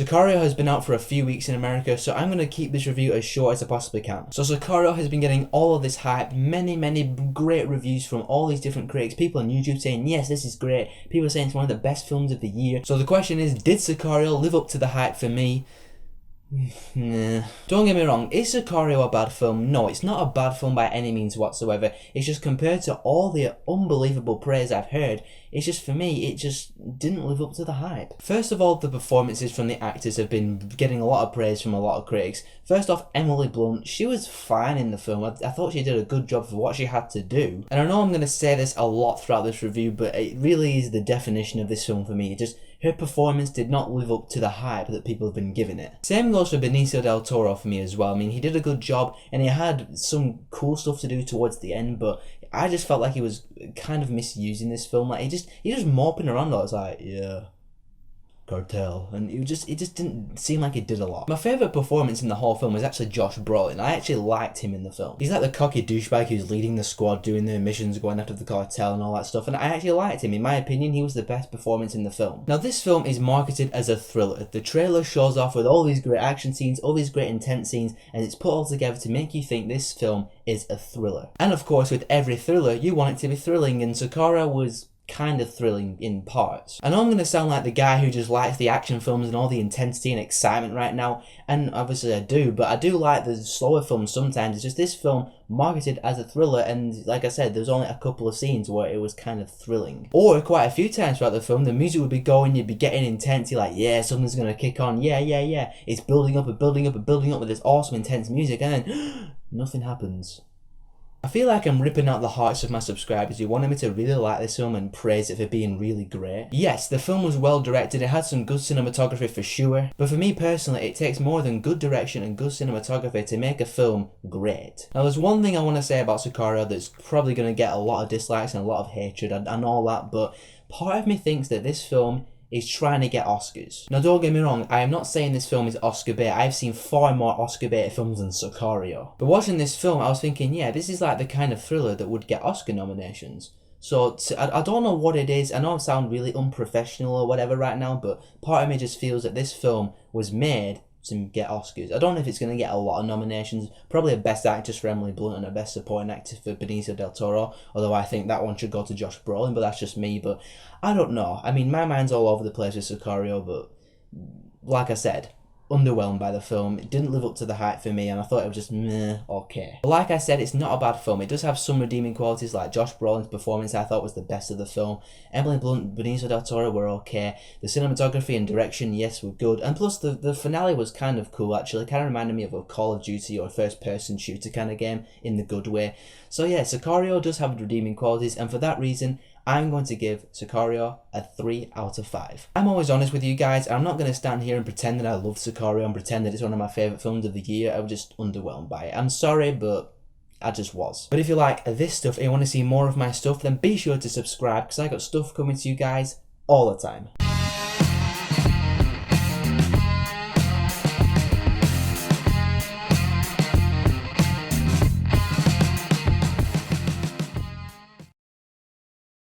Sicario has been out for a few weeks in America, so I'm going to keep this review as short as I possibly can. So Sicario has been getting all of this hype, many great reviews from all these different critics, people on YouTube saying, yes, this is great, people saying it's one of the best films of the year. So the question is, did Sicario live up to the hype for me? Nah. Don't get me wrong, is Sicario a bad film? No, it's not a bad film by any means whatsoever. It's just compared to all the unbelievable praise I've heard, it's just, for me, it just didn't live up to the hype. First of all, the performances from the actors have been getting a lot of praise from a lot of critics. First off, Emily Blunt, she was fine in the film. I thought she did a good job for what she had to do. And I know I'm going to say this a lot throughout this review, but it really is the definition of this film for me. It just, her performance did not live up to the hype that people have been giving it. Same goes for Benicio del Toro for me as well. I mean, he did a good job and he had some cool stuff to do towards the end, but I just felt like he was kind of misusing this film. Like, he just moping around. I was like, yeah, cartel, and it just didn't seem like it did a lot. My favourite performance in the whole film was actually Josh Brolin. I actually liked him in the film. He's like the cocky douchebag who's leading the squad, doing their missions, going after the cartel and all that stuff, and I actually liked him. In my opinion, he was the best performance in the film. Now, this film is marketed as a thriller. The trailer shows off with all these great action scenes, all these great intense scenes, and it's put all together to make you think this film is a thriller. And of course, with every thriller, you want it to be thrilling, and Sicario was kind of thrilling in parts. I know I'm going to sound like the guy who just likes the action films and all the intensity and excitement right now, and obviously I do, but I do like the slower films sometimes. It's just this film marketed as a thriller, and like I said, there's only a couple of scenes where it was kind of thrilling. Or quite a few times throughout the film, the music would be going, you'd be getting intense, you're like, yeah, something's going to kick on, yeah. It's building up and building up and building up with this awesome intense music, and then nothing happens. I feel like I'm ripping out the hearts of my subscribers who wanted me to really like this film and praise it for being really great. Yes, the film was well directed, it had some good cinematography for sure, but for me personally, it takes more than good direction and good cinematography to make a film great. Now, there's one thing I want to say about Sicario that's probably going to get a lot of dislikes and a lot of hatred and all that, but part of me thinks that this film is trying to get Oscars. Now, don't get me wrong, I am not saying this film is Oscar bait. I've seen far more Oscar bait films than Sicario. But watching this film, I was thinking, yeah, this is like the kind of thriller that would get Oscar nominations. So, I don't know what it is. I know I sound really unprofessional or whatever right now, but part of me just feels that this film was made to get Oscars. I don't know if it's going to get a lot of nominations. Probably a Best Actress for Emily Blunt and a Best Supporting Actor for Benicio del Toro, although I think that one should go to Josh Brolin, but that's just me. But I don't know. I mean, my mind's all over the place with Sicario, but like I said, underwhelmed by the film. It didn't live up to the hype for me, and I thought it was just meh, okay. But like I said, it's not a bad film. It does have some redeeming qualities, like Josh Brolin's performance I thought was the best of the film. Emily Blunt, Benicio del Toro were okay. The cinematography and direction, yes, were good. And plus, the finale was kind of cool, actually. It kind of reminded me of a Call of Duty or a first-person shooter kind of game in the good way. So yeah, Sicario does have redeeming qualities, and for that reason, I'm going to give Sicario a 3 out of 5. I'm always honest with you guys. I'm not going to stand here and pretend that I love Sicario and pretend that it's one of my favourite films of the year. I was just underwhelmed by it. I'm sorry, but I just was. But if you like this stuff and you want to see more of my stuff, then be sure to subscribe, because I got stuff coming to you guys all the time.